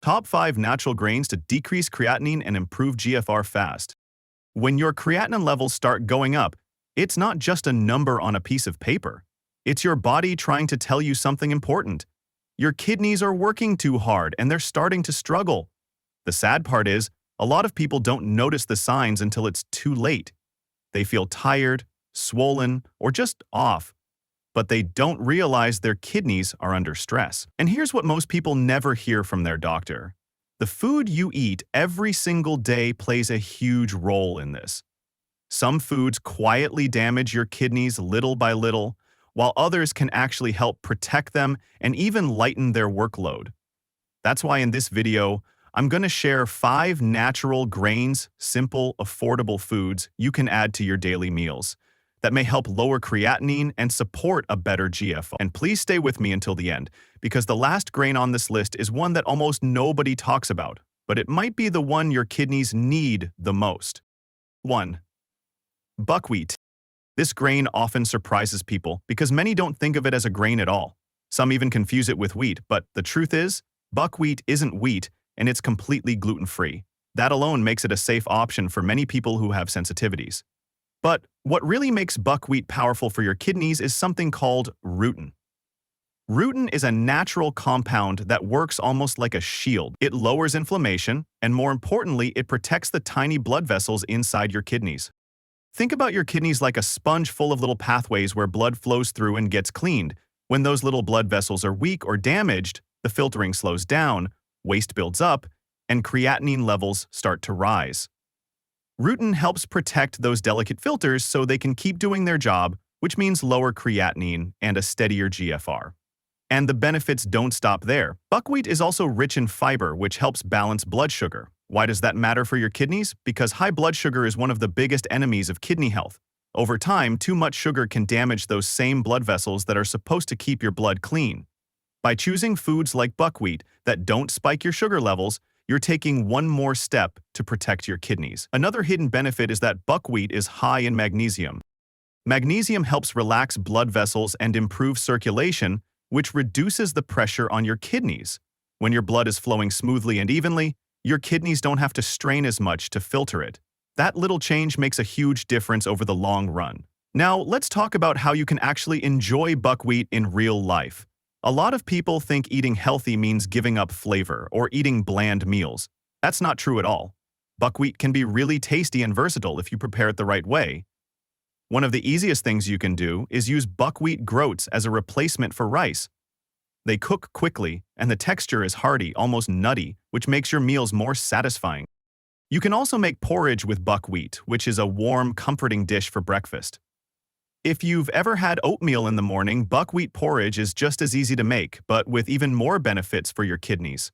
Top 5 natural grains to decrease creatinine and improve GFR fast. When your creatinine levels start going up, it's not just a number on a piece of paper. It's your body trying to tell you something important. Your kidneys are working too hard and they're starting to struggle. The sad part is, a lot of people don't notice the signs until it's too late. They feel tired, swollen, or just off, but they don't realize their kidneys are under stress. And here's what most people never hear from their doctor. The food you eat every single day plays a huge role in this. Some foods quietly damage your kidneys little by little, while others can actually help protect them and even lighten their workload. That's why in this video, I'm going to share 5 natural grains, simple, affordable foods you can add to your daily meals that may help lower creatinine and support a better GFR. And please stay with me until the end, because the last grain on this list is one that almost nobody talks about, but it might be the one your kidneys need the most. 1. Buckwheat. This grain often surprises people because many don't think of it as a grain at all. Some even confuse it with wheat, but the truth is, buckwheat isn't wheat and it's completely gluten-free. That alone makes it a safe option for many people who have sensitivities. But what really makes buckwheat powerful for your kidneys is something called rutin. Rutin is a natural compound that works almost like a shield. It lowers inflammation, and more importantly, it protects the tiny blood vessels inside your kidneys. Think about your kidneys like a sponge full of little pathways where blood flows through and gets cleaned. When those little blood vessels are weak or damaged, the filtering slows down, waste builds up, and creatinine levels start to rise. Rutin helps protect those delicate filters so they can keep doing their job, which means lower creatinine and a steadier GFR. And the benefits don't stop there. Buckwheat is also rich in fiber, which helps balance blood sugar. Why does that matter for your kidneys? Because high blood sugar is one of the biggest enemies of kidney health. Over time, too much sugar can damage those same blood vessels that are supposed to keep your blood clean. By choosing foods like buckwheat that don't spike your sugar levels, you're taking one more step to protect your kidneys. Another hidden benefit is that buckwheat is high in magnesium. Magnesium helps relax blood vessels and improve circulation, which reduces the pressure on your kidneys. When your blood is flowing smoothly and evenly, your kidneys don't have to strain as much to filter it. That little change makes a huge difference over the long run. Now, let's talk about how you can actually enjoy buckwheat in real life. A lot of people think eating healthy means giving up flavor or eating bland meals. That's not true at all. Buckwheat can be really tasty and versatile if you prepare it the right way. One of the easiest things you can do is use buckwheat groats as a replacement for rice. They cook quickly, and the texture is hearty, almost nutty, which makes your meals more satisfying. You can also make porridge with buckwheat, which is a warm, comforting dish for breakfast. If you've ever had oatmeal in the morning, buckwheat porridge is just as easy to make, but with even more benefits for your kidneys.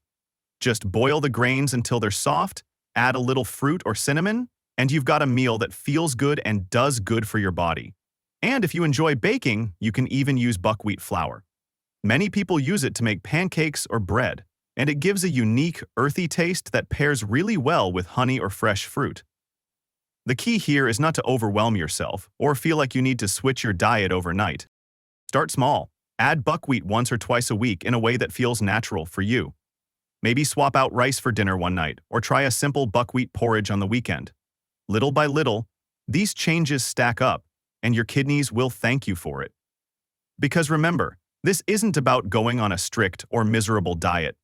Just boil the grains until they're soft, add a little fruit or cinnamon, and you've got a meal that feels good and does good for your body. And if you enjoy baking, you can even use buckwheat flour. Many people use it to make pancakes or bread, and it gives a unique, earthy taste that pairs really well with honey or fresh fruit. The key here is not to overwhelm yourself or feel like you need to switch your diet overnight. Start small. Add buckwheat once or twice a week in a way that feels natural for you. Maybe swap out rice for dinner one night or try a simple buckwheat porridge on the weekend. Little by little, these changes stack up, and your kidneys will thank you for it. Because remember, this isn't about going on a strict or miserable diet.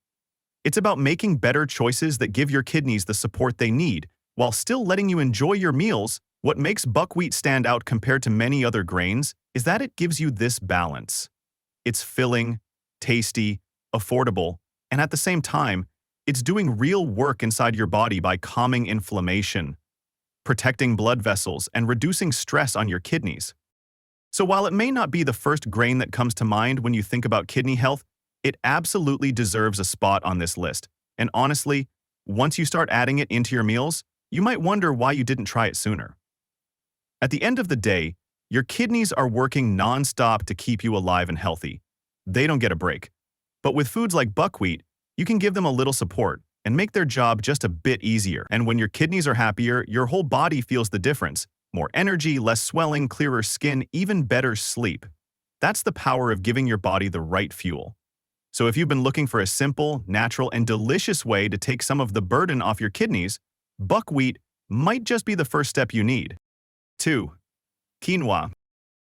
It's about making better choices that give your kidneys the support they need, while still letting you enjoy your meals. What makes buckwheat stand out compared to many other grains is that it gives you this balance. It's filling, tasty, affordable, and at the same time, it's doing real work inside your body by calming inflammation, protecting blood vessels, and reducing stress on your kidneys. So while it may not be the first grain that comes to mind when you think about kidney health, it absolutely deserves a spot on this list. And honestly, once you start adding it into your meals, you might wonder why you didn't try it sooner. At the end of the day, your kidneys are working non-stop to keep you alive and healthy. They don't get a break. But with foods like buckwheat, you can give them a little support and make their job just a bit easier. And when your kidneys are happier, your whole body feels the difference. More energy, less swelling, clearer skin, even better sleep. That's the power of giving your body the right fuel. So if you've been looking for a simple, natural, and delicious way to take some of the burden off your kidneys, buckwheat might just be the first step you need. 2. Quinoa.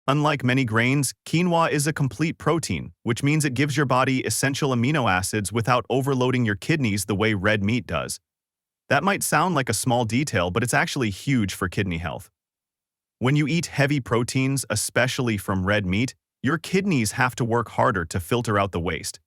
Unlike many grains, quinoa is a complete protein, which means it gives your body essential amino acids without overloading your kidneys the way red meat does. That might sound like a small detail, but it's actually huge for kidney health. When you eat heavy proteins, especially from red meat, your kidneys have to work harder to filter out the waste.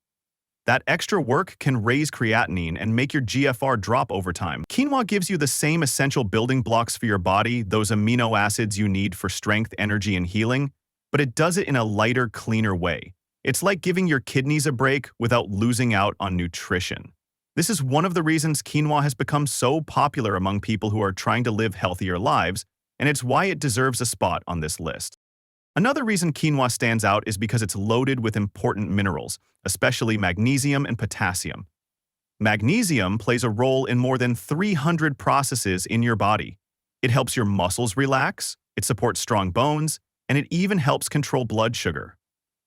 That extra work can raise creatinine and make your GFR drop over time. Quinoa gives you the same essential building blocks for your body, those amino acids you need for strength, energy, and healing, but it does it in a lighter, cleaner way. It's like giving your kidneys a break without losing out on nutrition. This is one of the reasons quinoa has become so popular among people who are trying to live healthier lives, and it's why it deserves a spot on this list. Another reason quinoa stands out is because it's loaded with important minerals, especially magnesium and potassium. Magnesium plays a role in more than 300 processes in your body. It helps your muscles relax, it supports strong bones, and it even helps control blood sugar.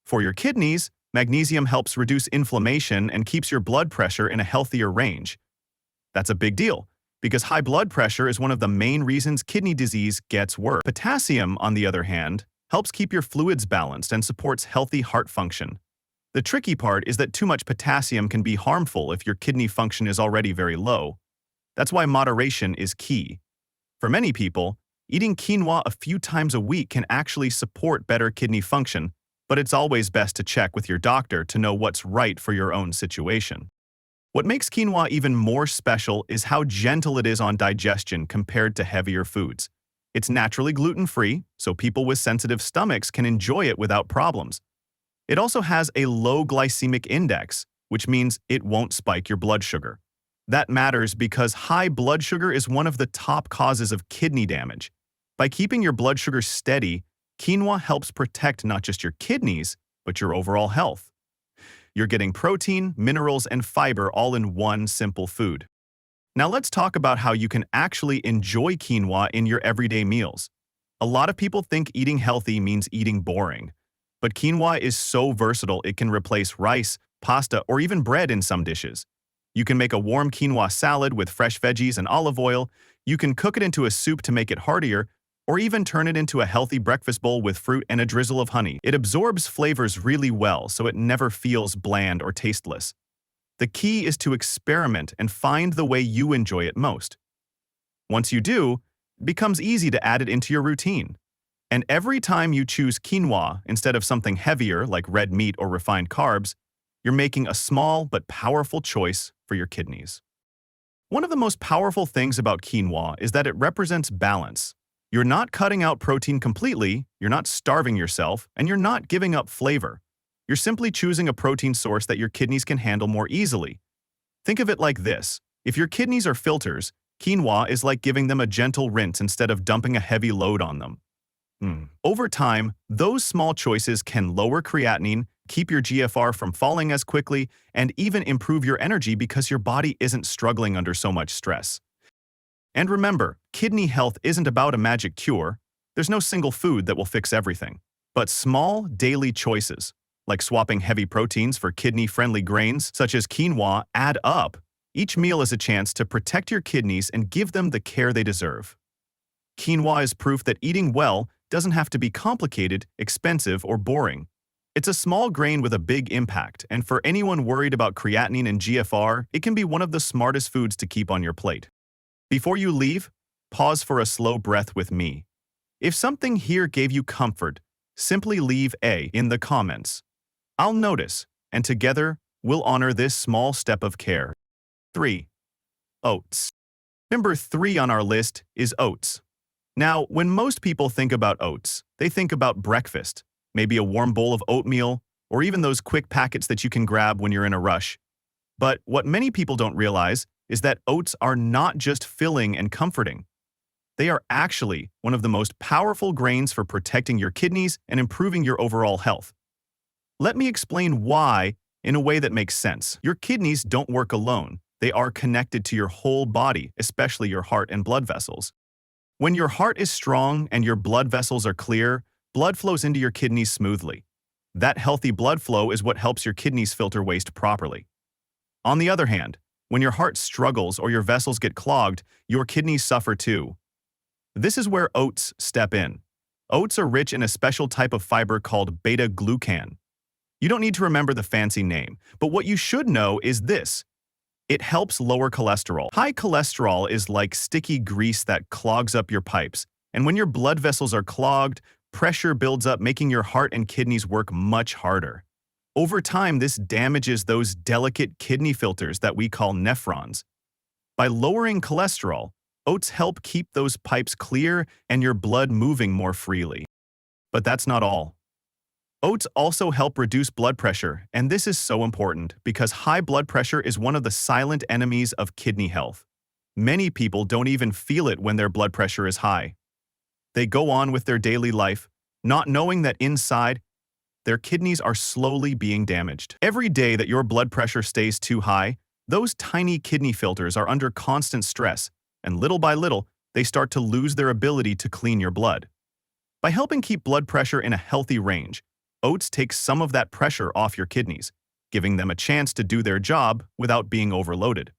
For your kidneys, magnesium helps reduce inflammation and keeps your blood pressure in a healthier range. That's a big deal, because high blood pressure is one of the main reasons kidney disease gets worse. Potassium, on the other hand, helps keep your fluids balanced and supports healthy heart function. The tricky part is that too much potassium can be harmful if your kidney function is already very low. That's why moderation is key. For many people, eating quinoa a few times a week can actually support better kidney function, but it's always best to check with your doctor to know what's right for your own situation. What makes quinoa even more special is how gentle it is on digestion compared to heavier foods. It's naturally gluten-free, so people with sensitive stomachs can enjoy it without problems. It also has a low glycemic index, which means it won't spike your blood sugar. That matters because high blood sugar is one of the top causes of kidney damage. By keeping your blood sugar steady, quinoa helps protect not just your kidneys, but your overall health. You're getting protein, minerals, and fiber all in one simple food. Now let's talk about how you can actually enjoy quinoa in your everyday meals. A lot of people think eating healthy means eating boring. But quinoa is so versatile it can replace rice, pasta, or even bread in some dishes. You can make a warm quinoa salad with fresh veggies and olive oil, you can cook it into a soup to make it heartier, or even turn it into a healthy breakfast bowl with fruit and a drizzle of honey. It absorbs flavors really well, so it never feels bland or tasteless. The key is to experiment and find the way you enjoy it most. Once you do, it becomes easy to add it into your routine. And every time you choose quinoa instead of something heavier like red meat or refined carbs, you're making a small but powerful choice for your kidneys. One of the most powerful things about quinoa is that it represents balance. You're not cutting out protein completely, you're not starving yourself, and you're not giving up flavor. You're simply choosing a protein source that your kidneys can handle more easily. Think of it like this. If your kidneys are filters, quinoa is like giving them a gentle rinse instead of dumping a heavy load on them. Over time, those small choices can lower creatinine, keep your GFR from falling as quickly, and even improve your energy because your body isn't struggling under so much stress. And remember, kidney health isn't about a magic cure. There's no single food that will fix everything. But small, daily choices, like swapping heavy proteins for kidney-friendly grains such as quinoa, add up. Each meal is a chance to protect your kidneys and give them the care they deserve. Quinoa is proof that eating well doesn't have to be complicated, expensive, or boring. It's a small grain with a big impact, and for anyone worried about creatinine and GFR, it can be one of the smartest foods to keep on your plate. Before you leave, pause for a slow breath with me. If something here gave you comfort, simply leave A in the comments. I'll notice, and together, we'll honor this small step of care. 3. Oats. Number 3 on our list is oats. Now, when most people think about oats, they think about breakfast, maybe a warm bowl of oatmeal, or even those quick packets that you can grab when you're in a rush. But what many people don't realize is that oats are not just filling and comforting. They are actually one of the most powerful grains for protecting your kidneys and improving your overall health. Let me explain why in a way that makes sense. Your kidneys don't work alone. They are connected to your whole body, especially your heart and blood vessels. When your heart is strong and your blood vessels are clear, blood flows into your kidneys smoothly. That healthy blood flow is what helps your kidneys filter waste properly. On the other hand, when your heart struggles or your vessels get clogged, your kidneys suffer too. This is where oats step in. Oats are rich in a special type of fiber called beta-glucan. You don't need to remember the fancy name, but what you should know is this. It helps lower cholesterol. High cholesterol is like sticky grease that clogs up your pipes, and when your blood vessels are clogged, pressure builds up, making your heart and kidneys work much harder. Over time, this damages those delicate kidney filters that we call nephrons. By lowering cholesterol, oats help keep those pipes clear and your blood moving more freely. But that's not all. Oats also help reduce blood pressure, and this is so important because high blood pressure is one of the silent enemies of kidney health. Many people don't even feel it when their blood pressure is high. They go on with their daily life, not knowing that inside, their kidneys are slowly being damaged. Every day that your blood pressure stays too high, those tiny kidney filters are under constant stress, and little by little, they start to lose their ability to clean your blood. By helping keep blood pressure in a healthy range, oats take some of that pressure off your kidneys, giving them a chance to do their job without being overloaded.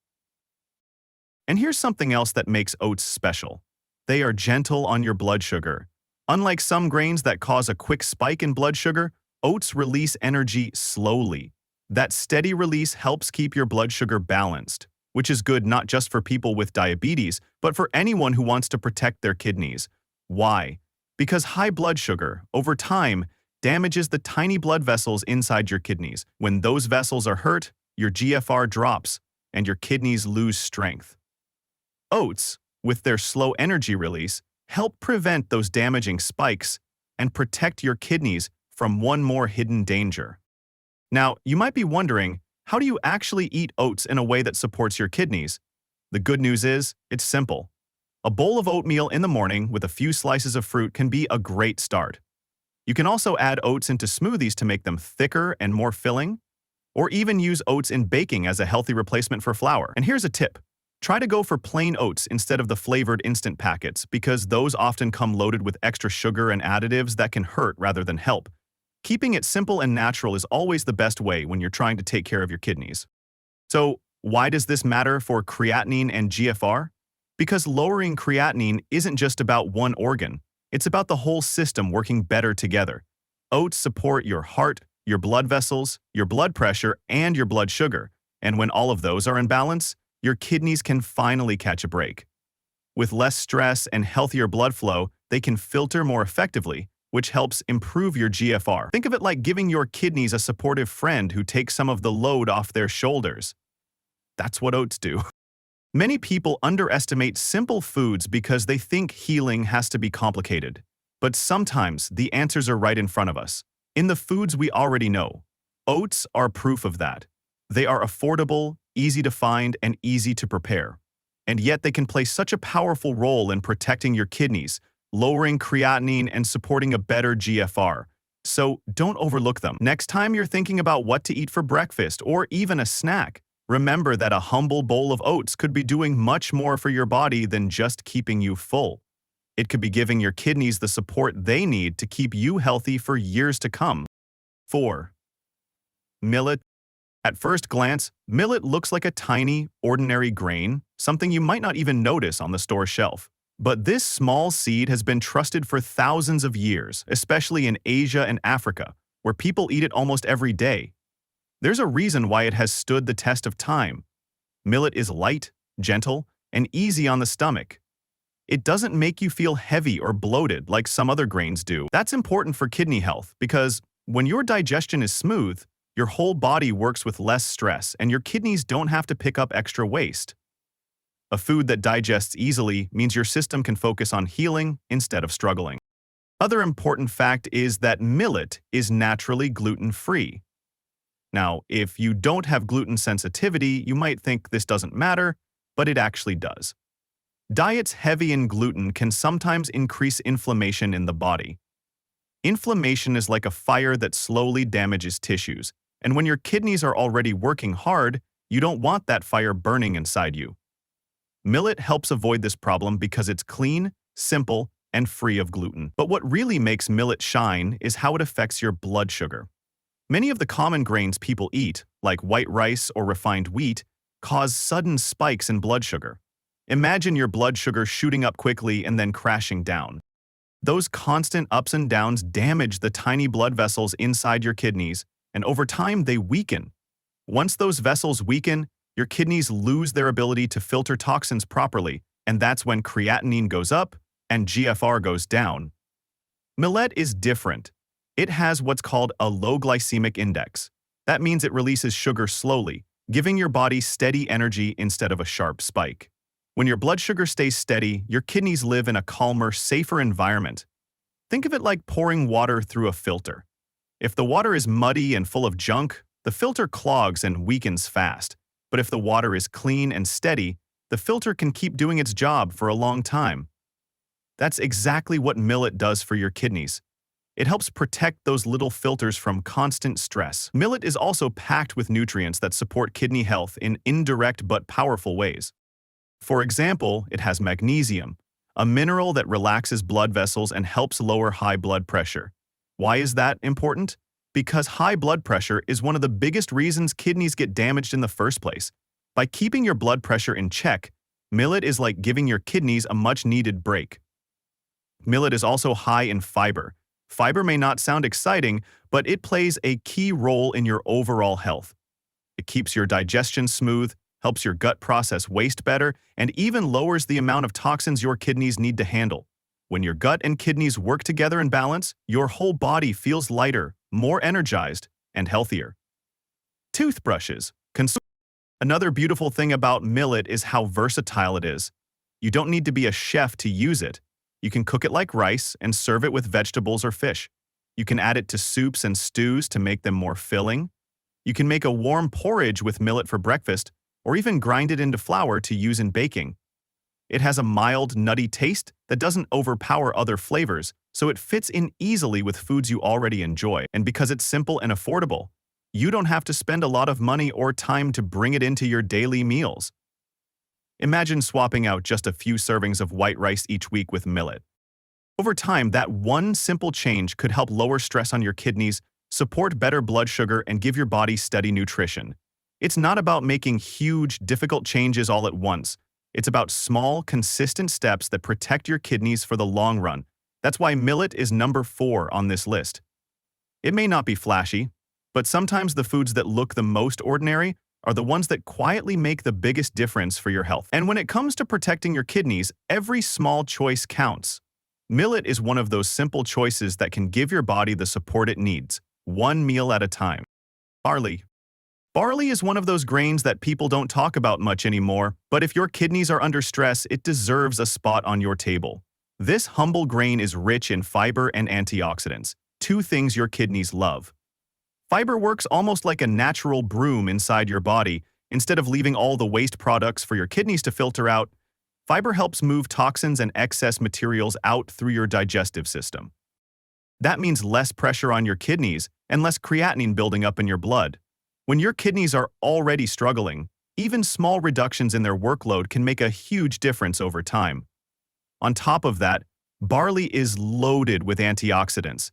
And here's something else that makes oats special. They are gentle on your blood sugar. Unlike some grains that cause a quick spike in blood sugar, oats release energy slowly. That steady release helps keep your blood sugar balanced, which is good not just for people with diabetes, but for anyone who wants to protect their kidneys. Why? Because high blood sugar, over time, damages the tiny blood vessels inside your kidneys. When those vessels are hurt, your GFR drops, and your kidneys lose strength. Oats, with their slow energy release, help prevent those damaging spikes and protect your kidneys from one more hidden danger. Now, you might be wondering, how do you actually eat oats in a way that supports your kidneys? The good news is, it's simple. A bowl of oatmeal in the morning with a few slices of fruit can be a great start. You can also add oats into smoothies to make them thicker and more filling, or even use oats in baking as a healthy replacement for flour. And here's a tip. Try to go for plain oats instead of the flavored instant packets because those often come loaded with extra sugar and additives that can hurt rather than help. Keeping it simple and natural is always the best way when you're trying to take care of your kidneys. So, why does this matter for creatinine and GFR? Because lowering creatinine isn't just about one organ. It's about the whole system working better together. Oats support your heart, your blood vessels, your blood pressure, and your blood sugar. And when all of those are in balance, your kidneys can finally catch a break. With less stress and healthier blood flow, they can filter more effectively, which helps improve your GFR. Think of it like giving your kidneys a supportive friend who takes some of the load off their shoulders. That's what oats do. Many people underestimate simple foods because they think healing has to be complicated. But sometimes the answers are right in front of us, in the foods we already know. Oats are proof of that. They are affordable, easy to find, and easy to prepare. And yet they can play such a powerful role in protecting your kidneys, lowering creatinine, and supporting a better GFR. So don't overlook them. Next time you're thinking about what to eat for breakfast or even a snack, remember that a humble bowl of oats could be doing much more for your body than just keeping you full. It could be giving your kidneys the support they need to keep you healthy for years to come. 4. Millet. At first glance, millet looks like a tiny, ordinary grain, something you might not even notice on the store shelf. But this small seed has been trusted for thousands of years, especially in Asia and Africa, where people eat it almost every day. There's a reason why it has stood the test of time. Millet is light, gentle, and easy on the stomach. It doesn't make you feel heavy or bloated like some other grains do. That's important for kidney health because when your digestion is smooth, your whole body works with less stress and your kidneys don't have to pick up extra waste. A food that digests easily means your system can focus on healing instead of struggling. Other important fact is that millet is naturally gluten-free. Now, if you don't have gluten sensitivity, you might think this doesn't matter, but it actually does. Diets heavy in gluten can sometimes increase inflammation in the body. Inflammation is like a fire that slowly damages tissues, and when your kidneys are already working hard, you don't want that fire burning inside you. Millet helps avoid this problem because it's clean, simple, and free of gluten. But what really makes millet shine is how it affects your blood sugar. Many of the common grains people eat, like white rice or refined wheat, cause sudden spikes in blood sugar. Imagine your blood sugar shooting up quickly and then crashing down. Those constant ups and downs damage the tiny blood vessels inside your kidneys, and over time they weaken. Once those vessels weaken, your kidneys lose their ability to filter toxins properly, and that's when creatinine goes up and GFR goes down. Millet is different. It has what's called a low glycemic index. That means it releases sugar slowly, giving your body steady energy instead of a sharp spike. When your blood sugar stays steady, your kidneys live in a calmer, safer environment. Think of it like pouring water through a filter. If the water is muddy and full of junk, the filter clogs and weakens fast. But if the water is clean and steady, the filter can keep doing its job for a long time. That's exactly what millet does for your kidneys. It helps protect those little filters from constant stress. Millet is also packed with nutrients that support kidney health in indirect but powerful ways. For example, it has magnesium, a mineral that relaxes blood vessels and helps lower high blood pressure. Why is that important? Because high blood pressure is one of the biggest reasons kidneys get damaged in the first place. By keeping your blood pressure in check, millet is like giving your kidneys a much-needed break. Millet is also high in fiber. Fiber may not sound exciting, but it plays a key role in your overall health. It keeps your digestion smooth, helps your gut process waste better, and even lowers the amount of toxins your kidneys need to handle. When your gut and kidneys work together in balance, your whole body feels lighter, more energized, and healthier. Toothbrushes. Another beautiful thing about millet is how versatile it is. You don't need to be a chef to use it. You can cook it like rice and serve it with vegetables or fish. You can add it to soups and stews to make them more filling. You can make a warm porridge with millet for breakfast, or even grind it into flour to use in baking. It has a mild, nutty taste that doesn't overpower other flavors, so it fits in easily with foods you already enjoy. And because it's simple and affordable, you don't have to spend a lot of money or time to bring it into your daily meals. Imagine swapping out just a few servings of white rice each week with millet. Over time, that one simple change could help lower stress on your kidneys, support better blood sugar, and give your body steady nutrition. It's not about making huge, difficult changes all at once. It's about small, consistent steps that protect your kidneys for the long run. That's why millet is number 4 on this list. It may not be flashy, but sometimes the foods that look the most ordinary are the ones that quietly make the biggest difference for your health. And when it comes to protecting your kidneys, every small choice counts. Millet is one of those simple choices that can give your body the support it needs, one meal at a time. Barley. Barley is one of those grains that people don't talk about much anymore, but if your kidneys are under stress, it deserves a spot on your table. This humble grain is rich in fiber and antioxidants, 2 things your kidneys love. Fiber works almost like a natural broom inside your body. Instead of leaving all the waste products for your kidneys to filter out, fiber helps move toxins and excess materials out through your digestive system. That means less pressure on your kidneys and less creatinine building up in your blood. When your kidneys are already struggling, even small reductions in their workload can make a huge difference over time. On top of that, barley is loaded with antioxidants.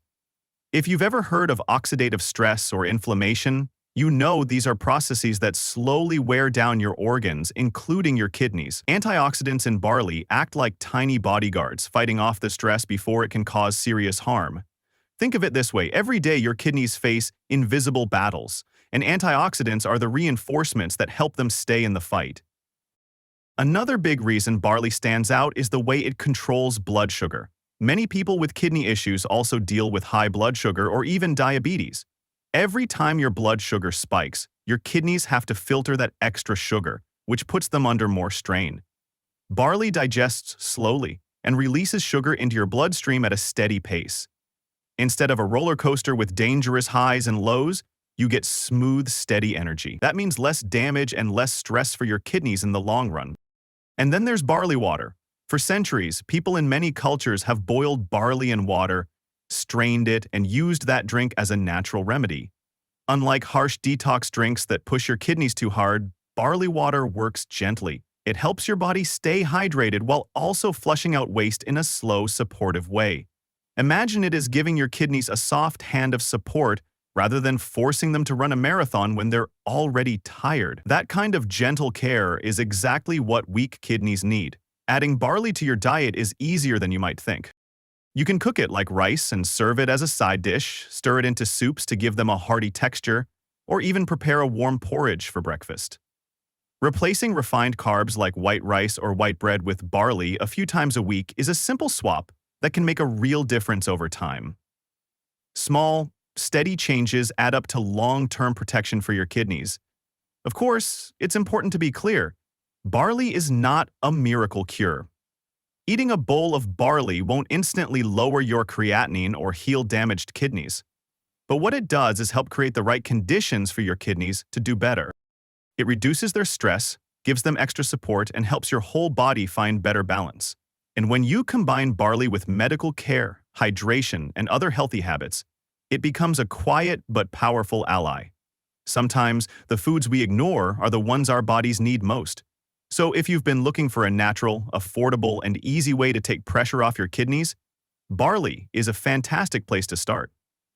If you've ever heard of oxidative stress or inflammation, you know these are processes that slowly wear down your organs, including your kidneys. Antioxidants in barley act like tiny bodyguards, fighting off the stress before it can cause serious harm. Think of it this way: every day your kidneys face invisible battles, and antioxidants are the reinforcements that help them stay in the fight. Another big reason barley stands out is the way it controls blood sugar. Many people with kidney issues also deal with high blood sugar or even diabetes. Every time your blood sugar spikes, your kidneys have to filter that extra sugar, which puts them under more strain. Barley digests slowly and releases sugar into your bloodstream at a steady pace. Instead of a roller coaster with dangerous highs and lows, you get smooth, steady energy. That means less damage and less stress for your kidneys in the long run. And then there's barley water. For centuries, people in many cultures have boiled barley in water, strained it, and used that drink as a natural remedy. Unlike harsh detox drinks that push your kidneys too hard, barley water works gently. It helps your body stay hydrated while also flushing out waste in a slow, supportive way. Imagine it as giving your kidneys a soft hand of support rather than forcing them to run a marathon when they're already tired. That kind of gentle care is exactly what weak kidneys need. Adding barley to your diet is easier than you might think. You can cook it like rice and serve it as a side dish, stir it into soups to give them a hearty texture, or even prepare a warm porridge for breakfast. Replacing refined carbs like white rice or white bread with barley a few times a week is a simple swap that can make a real difference over time. Small, steady changes add up to long-term protection for your kidneys. Of course, it's important to be clear, barley is not a miracle cure. Eating a bowl of barley won't instantly lower your creatinine or heal damaged kidneys. But what it does is help create the right conditions for your kidneys to do better. It reduces their stress, gives them extra support, and helps your whole body find better balance. And when you combine barley with medical care, hydration, and other healthy habits, it becomes a quiet but powerful ally. Sometimes the foods we ignore are the ones our bodies need most. So if you've been looking for a natural, affordable, and easy way to take pressure off your kidneys, barley is a fantastic place to start.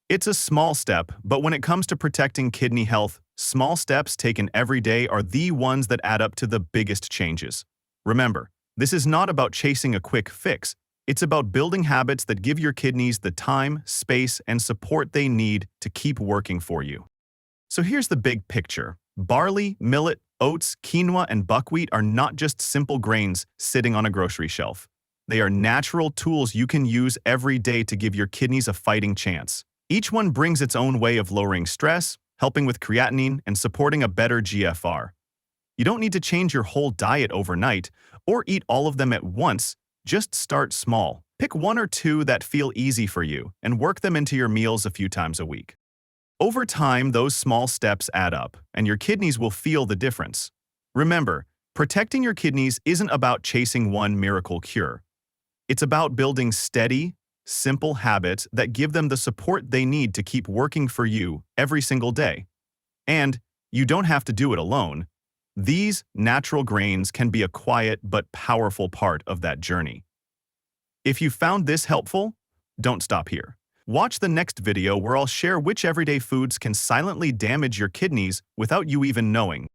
It's a small step, but when it comes to protecting kidney health, small steps taken every day are the ones that add up to the biggest changes. Remember, this is not about chasing a quick fix. It's about building habits that give your kidneys the time, space, and support they need to keep working for you. So here's the big picture. Barley, millet, oats, quinoa, and buckwheat are not just simple grains sitting on a grocery shelf. They are natural tools you can use every day to give your kidneys a fighting chance. Each one brings its own way of lowering stress, helping with creatinine, and supporting a better GFR. You don't need to change your whole diet overnight or eat all of them at once. Just start small. Pick one or two that feel easy for you and work them into your meals a few times a week. Over time, those small steps add up, and your kidneys will feel the difference. Remember, protecting your kidneys isn't about chasing one miracle cure. It's about building steady, simple habits that give them the support they need to keep working for you every single day. And you don't have to do it alone. These natural grains can be a quiet but powerful part of that journey. If you found this helpful, don't stop here. Watch the next video where I'll share which everyday foods can silently damage your kidneys without you even knowing.